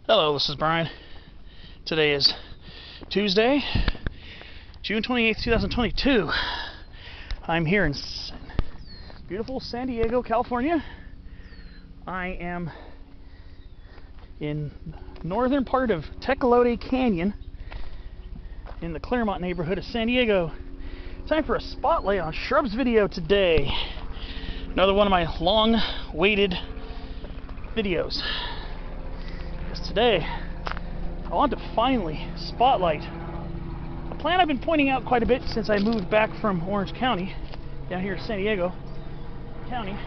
Hello, this is Brian. Today is Tuesday, June 28th, 2022. I'm here in beautiful San Diego, California. I am in northern part of Tecolote Canyon in the Clairemont neighborhood of San Diego. Time for a spotlight on Shrubs video today. Another one of my long-awaited videos. Today, I want to finally spotlight a plant I've been pointing out quite a bit since I moved back from Orange County, down here to San Diego County,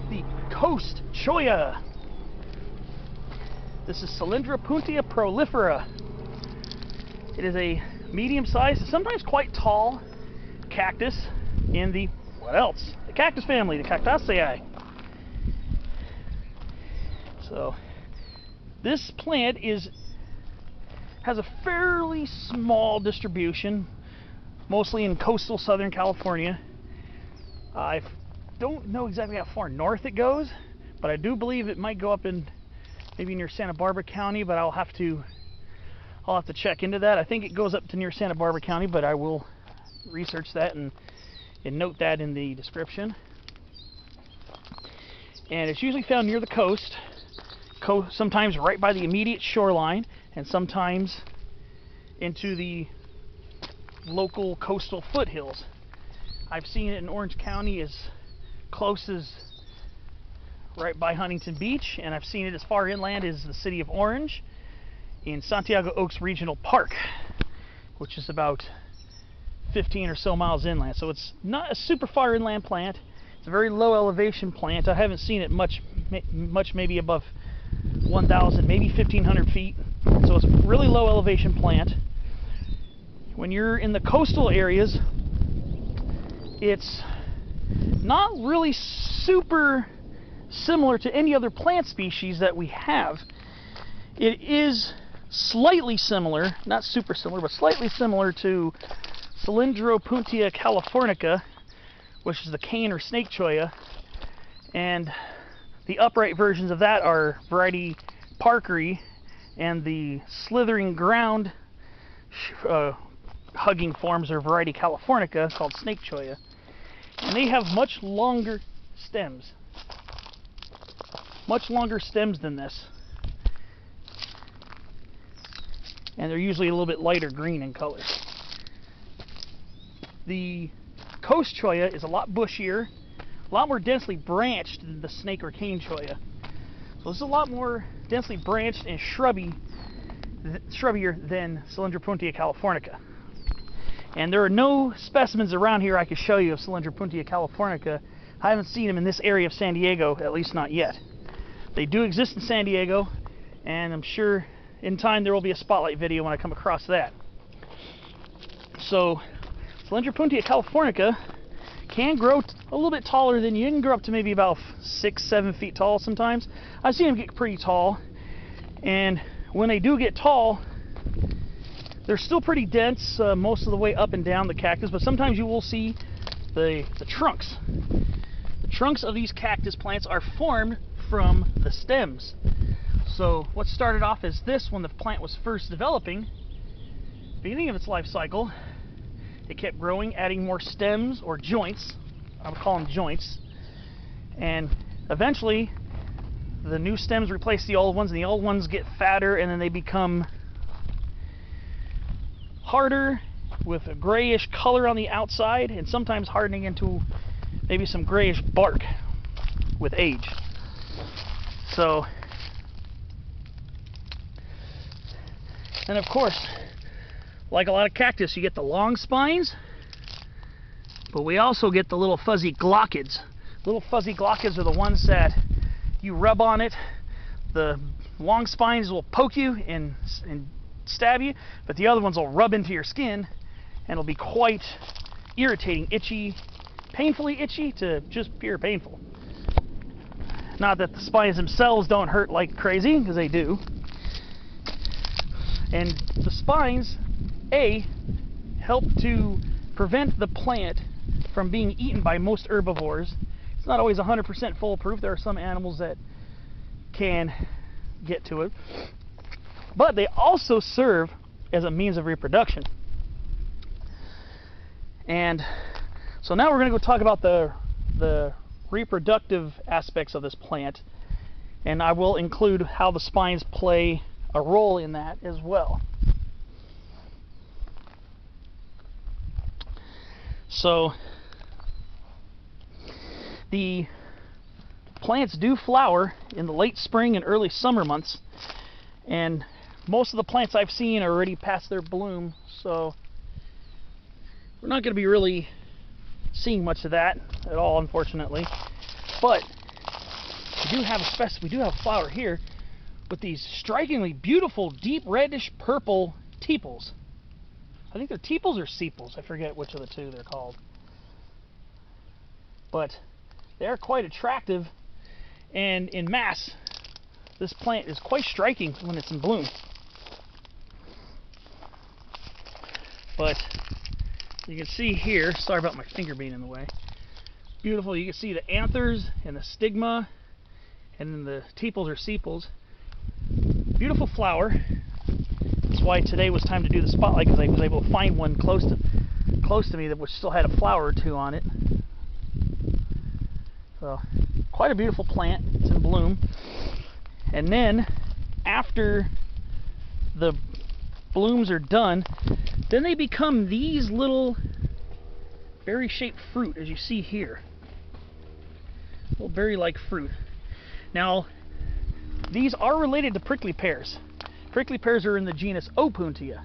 the coast Cholla. This is Cylindropuntia prolifera. It is a medium-sized, sometimes quite tall cactus in the, what else? The Cactus family, the Cactaceae. So, this plant has a fairly small distribution, mostly in coastal Southern California. I don't know exactly how far north it goes, but I do believe it might go up in maybe near Santa Barbara County, but I'll have to check into that. I think it goes up to near Santa Barbara County, but I will research that and note that in the description. And it's usually found near the coast. Sometimes right by the immediate shoreline, and sometimes into the local coastal foothills. I've seen it in Orange County as close as right by Huntington Beach, and I've seen it as far inland as the city of Orange in Santiago Oaks Regional Park, which is about 15 or so miles inland. So it's not a super far inland plant. It's a very low elevation plant. I haven't seen it much maybe above 1,000, maybe 1,500 feet. So it's a really low elevation plant. When you're in the coastal areas, it's not really super similar to any other plant species that we have. It is slightly similar, not super similar, but slightly similar to Cylindropuntia prolifera, which is the cane or snake cholla, and the upright versions of that are variety parkery, and the slithering ground hugging forms are variety californica, called snake cholla. And they have much longer stems. Much longer stems than this. And they're usually a little bit lighter green in color. The coast cholla is a lot bushier, a lot more densely branched than the snake or cane cholla. So this is a lot more densely branched and shrubbier than Cylindropuntia californica. And there are no specimens around here I could show you of Cylindropuntia californica. I haven't seen them in this area of San Diego, at least not yet. They do exist in San Diego, and I'm sure in time there will be a spotlight video when I come across that. So, Cylindropuntia californica can grow a little bit taller than you. You can grow up to maybe about 6-7 feet tall sometimes. I've seen them get pretty tall, and when they do get tall, they're still pretty dense most of the way up and down the cactus, but sometimes you will see the trunks. The trunks of these cactus plants are formed from the stems. So what started off as this when the plant was first developing, beginning of its life cycle, it kept growing, adding more stems or joints. I would call them joints. And eventually, the new stems replace the old ones, and the old ones get fatter, and then they become harder with a grayish color on the outside, and sometimes hardening into maybe some grayish bark with age. So, and of course, like a lot of cactus, you get the long spines, but we also get the little fuzzy glochids. Little fuzzy glochids are the ones that you rub on it. The long spines will poke you and stab you, but the other ones will rub into your skin, and it'll be quite irritating, itchy, painfully itchy to just pure painful. Not that the spines themselves don't hurt like crazy, because they do. And the spines help to prevent the plant from being eaten by most herbivores. It's not always 100% foolproof. There are some animals that can get to it. but they also serve as a means of reproduction. And so now we're going to go talk about the reproductive aspects of this plant, and I will include how the spines play a role in that as well. So the plants do flower in the late spring and early summer months, and most of the plants I've seen are already past their bloom, so we're not going to be really seeing much of that at all, unfortunately. But we do have a flower here with these strikingly beautiful deep reddish purple tepals. I think they're tepals or sepals. I forget which of the two they're called. But they are quite attractive, and in mass, this plant is quite striking when it's in bloom. But you can see here, sorry about my finger being in the way, beautiful. You can see the anthers and the stigma, and then the tepals or sepals. Beautiful flower. That's why today was time to do the spotlight, because I was able to find one close to me that which still had a flower or two on it. So quite a beautiful plant. It's in bloom. And then after the blooms are done, then they become these little berry-shaped fruit, as you see here. Little berry-like fruit. Now, these are related to prickly pears. Prickly pears are in the genus Opuntia.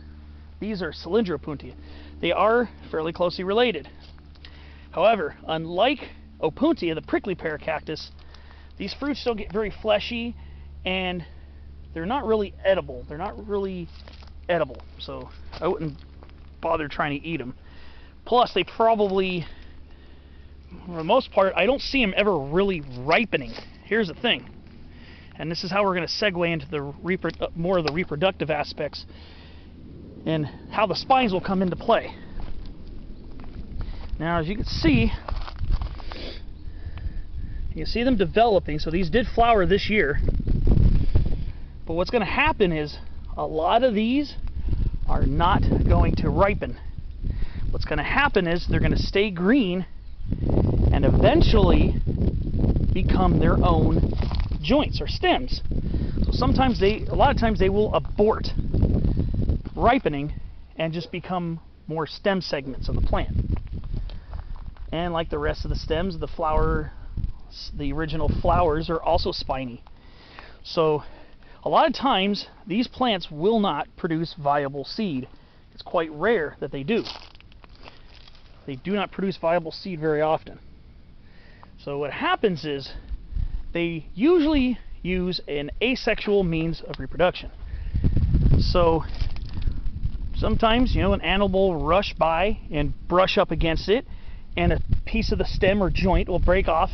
These are Cylindropuntia. They are fairly closely related. However, unlike Opuntia, the prickly pear cactus, these fruits don't get very fleshy, and they're not really edible. So I wouldn't bother trying to eat them. Plus, they probably, for the most part, I don't see them ever really ripening. Here's the thing, and this is how we're going to segue into the more of the reproductive aspects and how the spines will come into play. Now, as you can see them developing. So these did flower this year, but what's going to happen is a lot of these are not going to ripen. What's going to happen is they're going to stay green and eventually become their own joints or stems. So a lot of times they will abort ripening and just become more stem segments of the plant. And like the rest of the stems, the original flowers are also spiny. So a lot of times these plants will not produce viable seed. It's quite rare that they do. They do not produce viable seed very often. So what happens is they usually use an asexual means of reproduction. So sometimes, an animal will rush by and brush up against it, and a piece of the stem or joint will break off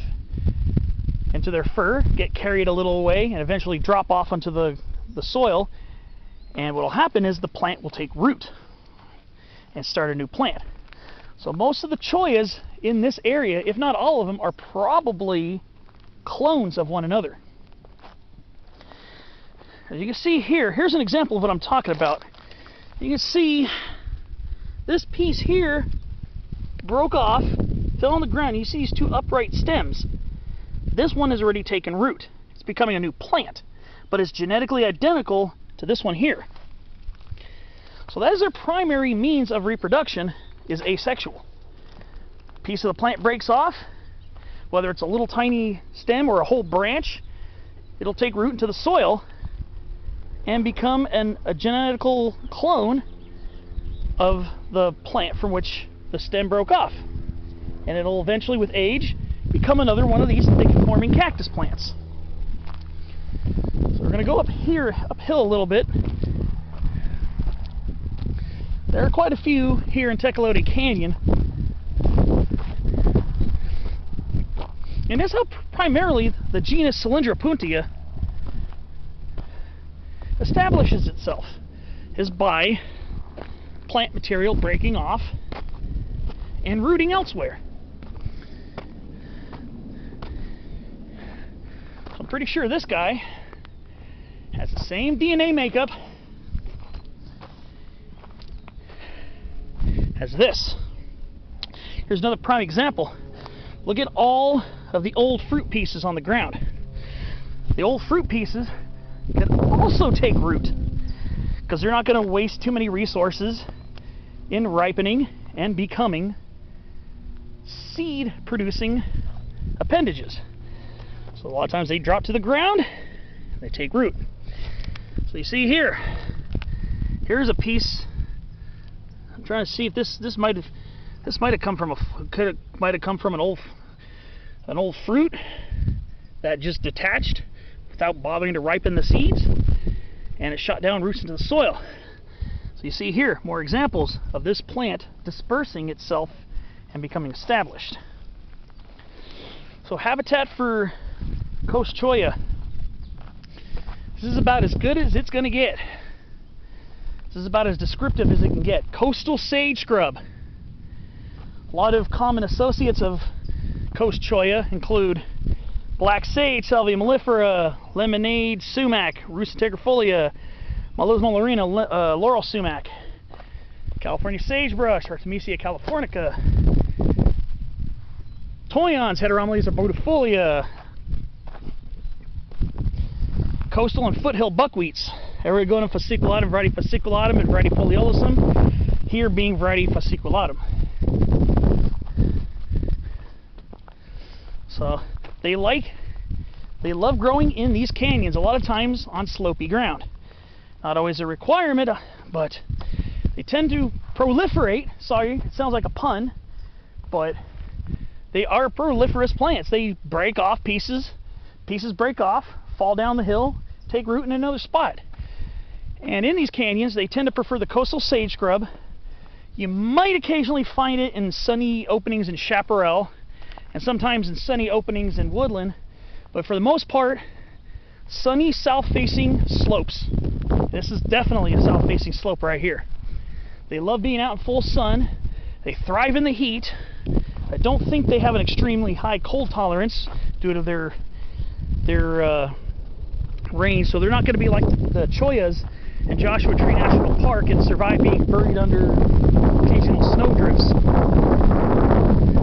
into their fur, get carried a little way, and eventually drop off onto the soil. And what will happen is the plant will take root and start a new plant. So most of the chollas in this area, if not all of them, are probably clones of one another. As you can see here, here's an example of what I'm talking about. You can see this piece here broke off, fell on the ground. You see these two upright stems. This one has already taken root. It's becoming a new plant, but it's genetically identical to this one here. So that is their primary means of reproduction, is asexual. A piece of the plant breaks off, whether it's a little tiny stem or a whole branch, it'll take root into the soil and become a genetical clone of the plant from which the stem broke off. And it'll eventually, with age, become another one of these thick-forming cactus plants. So we're going to go uphill a little bit. There are quite a few here in Tecolote Canyon. And that's how primarily the genus Cylindropuntia establishes itself, is by plant material breaking off and rooting elsewhere. So I'm pretty sure this guy has the same DNA makeup as this. Here's another prime example. Look at all of the old fruit pieces on the ground. The old fruit pieces can also take root because they're not going to waste too many resources in ripening and becoming seed producing appendages. So a lot of times they drop to the ground, they take root. So you see here, here's a piece. I'm trying to see if this might have come from an old fruit that just detached without bothering to ripen the seeds, and it shot down roots into the soil. So you see here more examples of this plant dispersing itself and becoming established. So habitat for coast cholla. This is about as good as it's going to get. This is about as descriptive as it can get. Coastal sage scrub. A lot of common associates of coast cholla include black sage, Salvia mellifera, lemonade sumac, Rusa tegrifolia, Malus molorina, laurel sumac, California sagebrush, Artemisia californica, toyons, Heteromeles arborifolia, coastal and foothill buckwheats, Eriogonum fasciculatum, variety fasciculatum, and variety foliolosum, here being variety fasciculatum. So they love growing in these canyons, a lot of times on slopey ground. Not always a requirement, but they tend to proliferate. Sorry, it sounds like a pun, but they are proliferous plants. They break off pieces break off, fall down the hill, take root in another spot. And in these canyons, they tend to prefer the coastal sage scrub. You might occasionally find it in sunny openings in chaparral, and sometimes in sunny openings in woodland, but for the most part, sunny south-facing slopes. This is definitely a south-facing slope right here. They love being out in full sun. They thrive in the heat. I don't think they have an extremely high cold tolerance due to their range, so they're not going to be like the chollas in Joshua Tree National Park and survive being buried under occasional snowdrifts.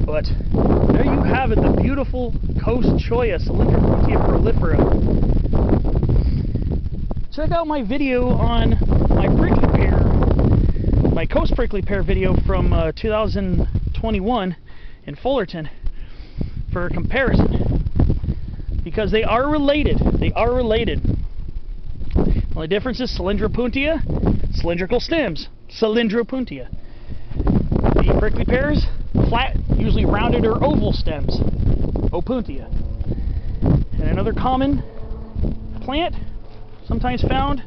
But there you have it, the beautiful coast cholla, Cylindropuntia prolifera. Check out my video on my prickly-pear, my coast prickly-pear video from 2021 in Fullerton for a comparison, because they are related. They are related. The only difference is Cylindropuntia, cylindrical stems, Cylindropuntia. The prickly pears, flat, usually rounded or oval stems, Opuntia. And another common plant, sometimes found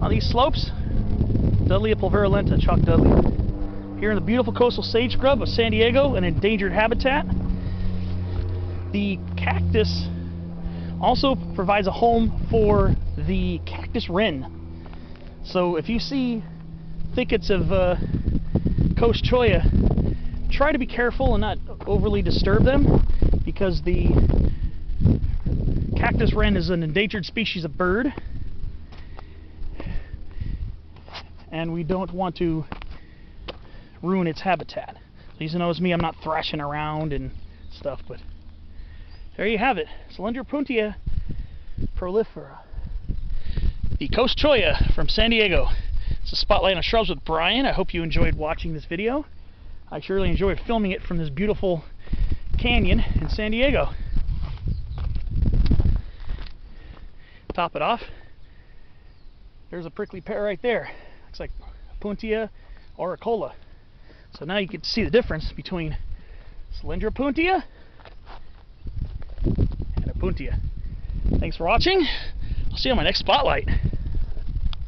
on these slopes, Dudleya pulverulenta, chalk dudley. Here in the beautiful coastal sage scrub of San Diego, an endangered habitat. The cactus also provides a home for the cactus wren. So if you see thickets of coast cholla, try to be careful and not overly disturb them, because the cactus wren is an endangered species of bird, and we don't want to ruin its habitat. Please notice me, I'm not thrashing around and stuff, but there you have it, Cylindropuntia prolifera, the coast cholla from San Diego. It's a spotlight on shrubs with Brian. I hope you enjoyed watching this video. I surely enjoyed filming it from this beautiful canyon in San Diego. Top it off, there's a prickly pear right there. Looks like Opuntia or a Cholla. So now you can see the difference between Cylindropuntia and Opuntia. Thanks for watching. I'll see you on my next spotlight.